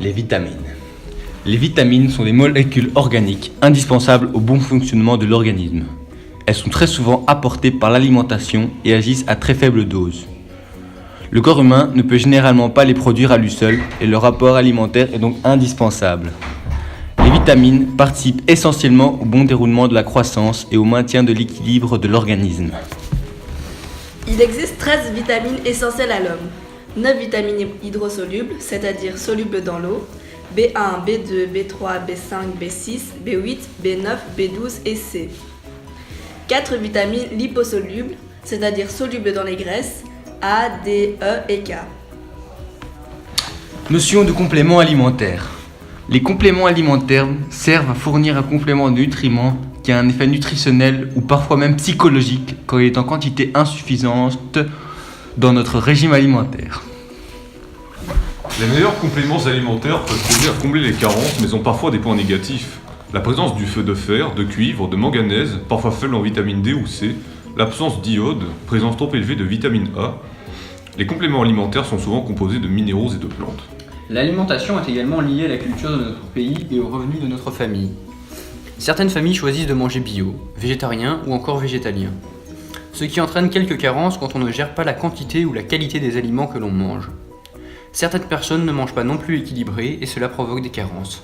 Les vitamines. Les vitamines sont des molécules organiques indispensables au bon fonctionnement de l'organisme. Elles sont très souvent apportées par l'alimentation et agissent à très faible dose. Le corps humain ne peut généralement pas les produire à lui seul et leur apport alimentaire est donc indispensable. Les vitamines participent essentiellement au bon déroulement de la croissance et au maintien de l'équilibre de l'organisme. Il existe 13 vitamines essentielles à l'homme. 9 vitamines hydrosolubles, c'est-à-dire solubles dans l'eau, B1, B2, B3, B5, B6, B8, B9, B12 et C. 4 vitamines liposolubles, c'est-à-dire solubles dans les graisses, A, D, E et K. Notion de complément alimentaire. Les compléments alimentaires servent à fournir un complément de nutriments qui a un effet nutritionnel ou parfois même psychologique quand il est en quantité insuffisante dans notre régime alimentaire. Les meilleurs compléments alimentaires peuvent aider à combler les carences, mais ont parfois des points négatifs. La présence du feu de fer, de cuivre, de manganèse, parfois faible en vitamine D ou C, l'absence d'iode, présence trop élevée de vitamine A. Les compléments alimentaires sont souvent composés de minéraux et de plantes. L'alimentation est également liée à la culture de notre pays et aux revenus de notre famille. Certaines familles choisissent de manger bio, végétarien ou encore végétalien. Ce qui entraîne quelques carences quand on ne gère pas la quantité ou la qualité des aliments que l'on mange. Certaines personnes ne mangent pas non plus équilibré et cela provoque des carences.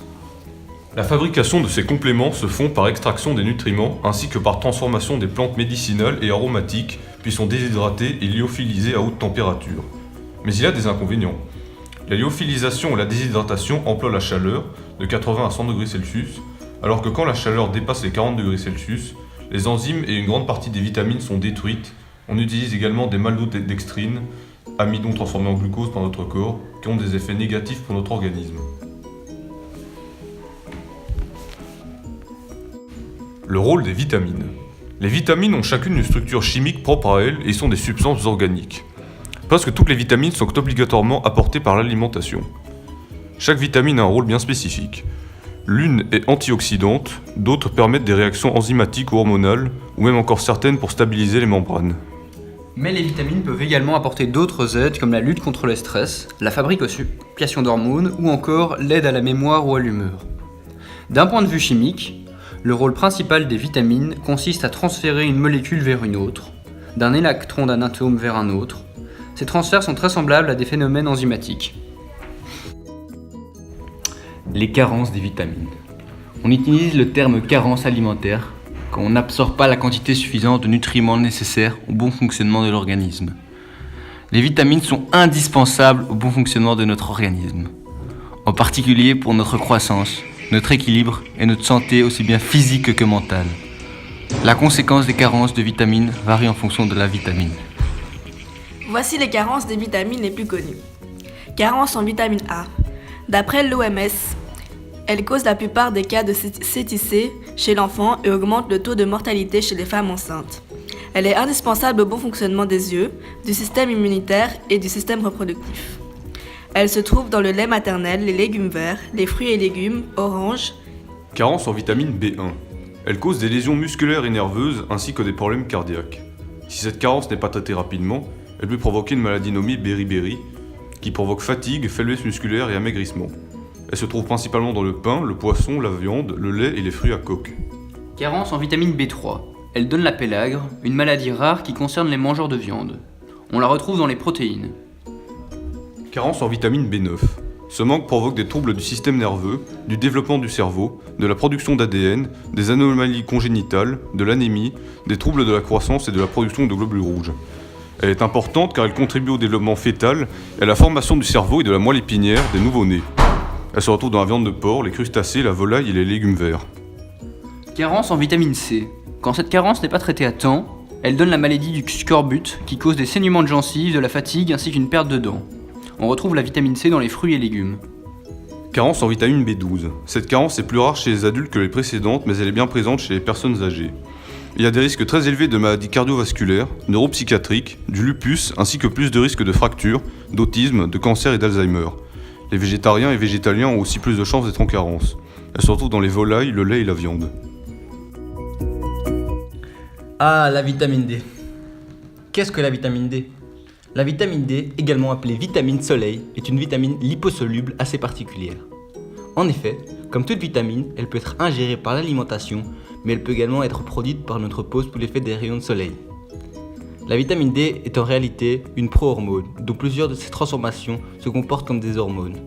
La fabrication de ces compléments se font par extraction des nutriments ainsi que par transformation des plantes médicinales et aromatiques, puis sont déshydratées et lyophilisées à haute température. Mais il y a des inconvénients. La lyophilisation et la déshydratation emploient la chaleur, de 80 à 100 degrés Celsius, alors que quand la chaleur dépasse les 40 degrés Celsius, les enzymes et une grande partie des vitamines sont détruites. On utilise également des maltodextrines, amidon transformé en glucose par notre corps, qui ont des effets négatifs pour notre organisme. Le rôle des vitamines. Les vitamines ont chacune une structure chimique propre à elles et sont des substances organiques. Presque toutes les vitamines sont obligatoirement apportées par l'alimentation. Chaque vitamine a un rôle bien spécifique. L'une est antioxydante, d'autres permettent des réactions enzymatiques ou hormonales, ou même encore certaines pour stabiliser les membranes. Mais les vitamines peuvent également apporter d'autres aides comme la lutte contre le stress, la fabrication d'hormones ou encore l'aide à la mémoire ou à l'humeur. D'un point de vue chimique, le rôle principal des vitamines consiste à transférer une molécule vers une autre, d'un électron d'un atome vers un autre. Ces transferts sont très semblables à des phénomènes enzymatiques. Les carences des vitamines. On utilise le terme carence alimentaire quand on n'absorbe pas la quantité suffisante de nutriments nécessaires au bon fonctionnement de l'organisme. Les vitamines sont indispensables au bon fonctionnement de notre organisme, en particulier pour notre croissance, notre équilibre et notre santé aussi bien physique que mentale. La conséquence des carences de vitamines varie en fonction de la vitamine. Voici les carences des vitamines les plus connues. Carence en vitamine A. D'après l'OMS, elle cause la plupart des cas de CTC chez l'enfant et augmente le taux de mortalité chez les femmes enceintes. Elle est indispensable au bon fonctionnement des yeux, du système immunitaire et du système reproductif. Elle se trouve dans le lait maternel, les légumes verts, les fruits et légumes, oranges. Carence en vitamine B1. Elle cause des lésions musculaires et nerveuses ainsi que des problèmes cardiaques. Si cette carence n'est pas traitée rapidement, elle peut provoquer une maladie nommée beriberi, qui provoque fatigue, faiblesse musculaire et amaigrissement. Elle se trouve principalement dans le pain, le poisson, la viande, le lait et les fruits à coque. Carence en vitamine B3. Elle donne la pélagre, une maladie rare qui concerne les mangeurs de viande. On la retrouve dans les protéines. Carence en vitamine B9. Ce manque provoque des troubles du système nerveux, du développement du cerveau, de la production d'ADN, des anomalies congénitales, de l'anémie, des troubles de la croissance et de la production de globules rouges. Elle est importante car elle contribue au développement fœtal et à la formation du cerveau et de la moelle épinière des nouveau-nés. Elle se retrouve dans la viande de porc, les crustacés, la volaille et les légumes verts. Carence en vitamine C. Quand cette carence n'est pas traitée à temps, elle donne la maladie du scorbut qui cause des saignements de gencives, de la fatigue ainsi qu'une perte de dents. On retrouve la vitamine C dans les fruits et légumes. Carence en vitamine B12. Cette carence est plus rare chez les adultes que les précédentes, mais elle est bien présente chez les personnes âgées. Il y a des risques très élevés de maladies cardiovasculaires, neuropsychiatriques, du lupus, ainsi que plus de risques de fractures, d'autisme, de cancer et d'Alzheimer. Les végétariens et végétaliens ont aussi plus de chances d'être en carence. Elle se retrouve dans les volailles, le lait et la viande. Ah, la vitamine D. Qu'est-ce que la vitamine D ? La vitamine D, également appelée vitamine soleil, est une vitamine liposoluble assez particulière. En effet, comme toute vitamine, elle peut être ingérée par l'alimentation, mais elle peut également être produite par notre peau sous l'effet des rayons de soleil. La vitamine D est en réalité une pro-hormone, dont plusieurs de ses transformations se comportent comme des hormones.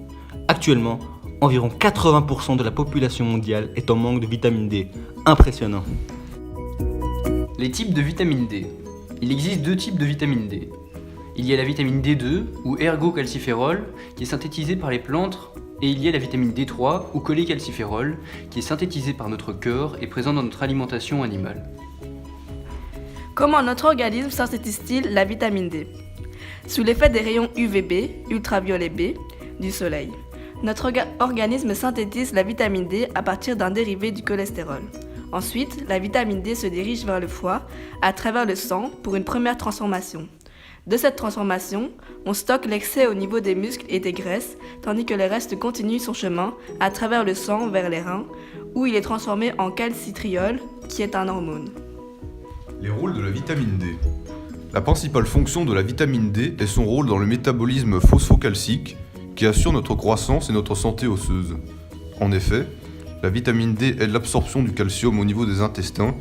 Actuellement, environ 80% de la population mondiale est en manque de vitamine D. Impressionnant. Les types de vitamine D. Il existe 2 types de vitamine D. Il y a la vitamine D2 ou ergocalciférol qui est synthétisée par les plantes et il y a la vitamine D3 ou cholécalciférol qui est synthétisée par notre corps et présente dans notre alimentation animale. Comment notre organisme synthétise-t-il la vitamine D? Sous l'effet des rayons UVB, ultraviolet B, du soleil. Notre organisme synthétise la vitamine D à partir d'un dérivé du cholestérol. Ensuite, la vitamine D se dirige vers le foie à travers le sang pour une première transformation. De cette transformation, on stocke l'excès au niveau des muscles et des graisses, tandis que le reste continue son chemin à travers le sang vers les reins, où il est transformé en calcitriol, qui est un hormone. Les rôles de la vitamine D. La principale fonction de la vitamine D est son rôle dans le métabolisme phosphocalcique qui assure notre croissance et notre santé osseuse. En effet, la vitamine D aide l'absorption du calcium au niveau des intestins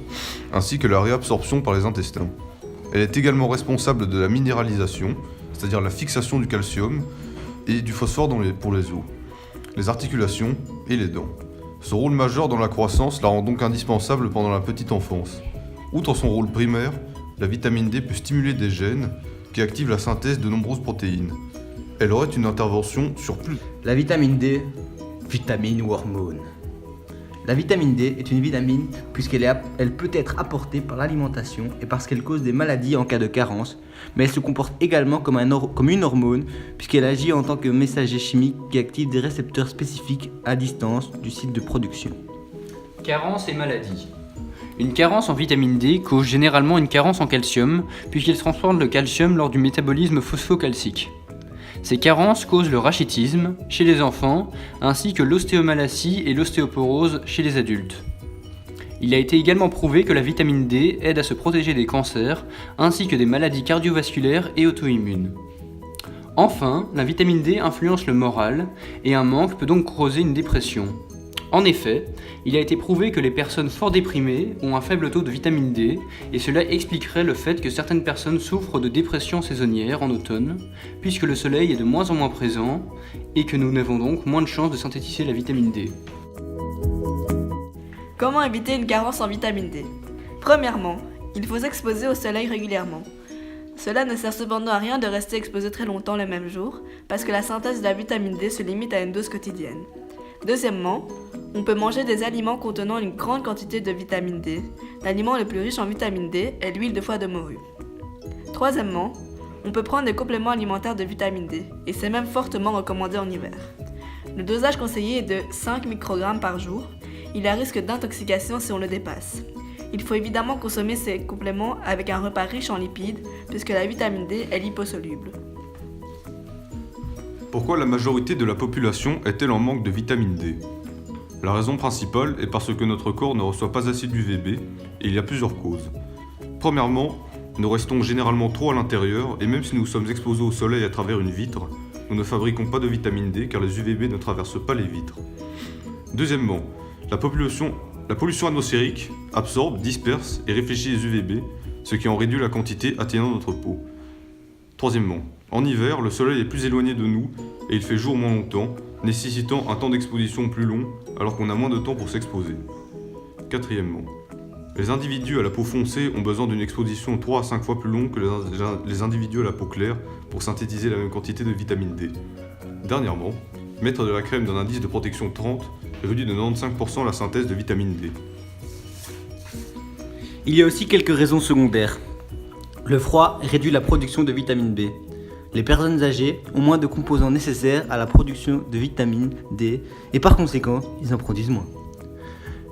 ainsi que la réabsorption par les intestins. Elle est également responsable de la minéralisation, c'est-à-dire la fixation du calcium et du phosphore pour les os, les articulations et les dents. Son rôle majeur dans la croissance la rend donc indispensable pendant la petite enfance. Outre son rôle primaire, la vitamine D peut stimuler des gènes qui activent la synthèse de nombreuses protéines. Elle aurait une intervention sur plus. La vitamine D, vitamine ou hormone. La vitamine D est une vitamine puisqu'elle peut être apportée par l'alimentation et parce qu'elle cause des maladies en cas de carence, mais elle se comporte également comme une hormone puisqu'elle agit en tant que messager chimique qui active des récepteurs spécifiques à distance du site de production. Carence et maladie. Une carence en vitamine D cause généralement une carence en calcium puisqu'elle transporte le calcium lors du métabolisme phosphocalcique. Ces carences causent le rachitisme chez les enfants ainsi que l'ostéomalacie et l'ostéoporose chez les adultes. Il a été également prouvé que la vitamine D aide à se protéger des cancers ainsi que des maladies cardiovasculaires et auto-immunes. Enfin, la vitamine D influence le moral et un manque peut donc causer une dépression. En effet, il a été prouvé que les personnes fort déprimées ont un faible taux de vitamine D et cela expliquerait le fait que certaines personnes souffrent de dépression saisonnière en automne, puisque le soleil est de moins en moins présent et que nous avons donc moins de chances de synthétiser la vitamine D. Comment éviter une carence en vitamine D? Premièrement, il faut s'exposer au soleil régulièrement. Cela ne sert cependant à rien de rester exposé très longtemps le même jour, parce que la synthèse de la vitamine D se limite à une dose quotidienne. Deuxièmement, on peut manger des aliments contenant une grande quantité de vitamine D. L'aliment le plus riche en vitamine D est l'huile de foie de morue. Troisièmement, on peut prendre des compléments alimentaires de vitamine D, et c'est même fortement recommandé en hiver. Le dosage conseillé est de 5 microgrammes par jour. Il y a risque d'intoxication si on le dépasse. Il faut évidemment consommer ces compléments avec un repas riche en lipides, puisque la vitamine D est liposoluble. Pourquoi la majorité de la population est-elle en manque de vitamine D? La raison principale est parce que notre corps ne reçoit pas assez d'UVB et il y a plusieurs causes. Premièrement, nous restons généralement trop à l'intérieur et même si nous sommes exposés au soleil à travers une vitre, nous ne fabriquons pas de vitamine D car les UVB ne traversent pas les vitres. Deuxièmement, la pollution atmosphérique absorbe, disperse et réfléchit les UVB, ce qui en réduit la quantité atteignant notre peau. Troisièmement, en hiver, le soleil est plus éloigné de nous et il fait jour moins longtemps, nécessitant un temps d'exposition plus long alors qu'on a moins de temps pour s'exposer. Quatrièmement, les individus à la peau foncée ont besoin d'une exposition 3 à 5 fois plus longue que les individus à la peau claire pour synthétiser la même quantité de vitamine D. Dernièrement, mettre de la crème d'un indice de protection 30 réduit de 95% la synthèse de vitamine D. Il y a aussi quelques raisons secondaires. Le froid réduit la production de vitamine B. Les personnes âgées ont moins de composants nécessaires à la production de vitamine D et par conséquent, ils en produisent moins.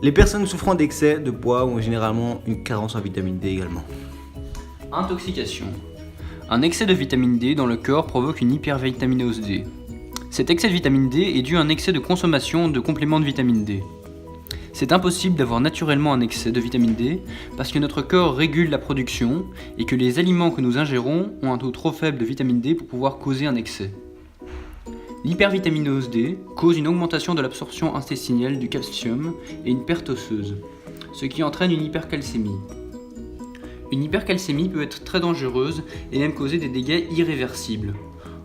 Les personnes souffrant d'excès de poids ont généralement une carence en vitamine D également. Intoxication. Un excès de vitamine D dans le corps provoque une hypervitaminose D. Cet excès de vitamine D est dû à un excès de consommation de compléments de vitamine D. C'est impossible d'avoir naturellement un excès de vitamine D parce que notre corps régule la production et que les aliments que nous ingérons ont un taux trop faible de vitamine D pour pouvoir causer un excès. L'hypervitaminose D cause une augmentation de l'absorption intestinale du calcium et une perte osseuse, ce qui entraîne une hypercalcémie. Une hypercalcémie peut être très dangereuse et même causer des dégâts irréversibles.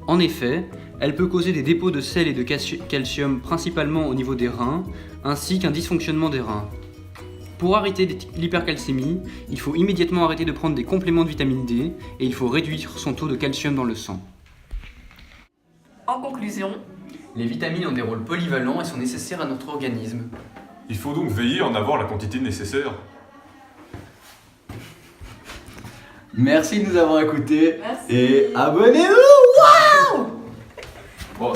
En effet, elle peut causer des dépôts de sel et de calcium principalement au niveau des reins, ainsi qu'un dysfonctionnement des reins. Pour arrêter l'hypercalcémie, il faut immédiatement arrêter de prendre des compléments de vitamine D et il faut réduire son taux de calcium dans le sang. En conclusion, Les vitamines ont des rôles polyvalents et sont nécessaires à notre organisme. Il faut donc veiller à en avoir la quantité nécessaire. Merci de nous avoir écoutés Merci. et abonnez-vous. Bon,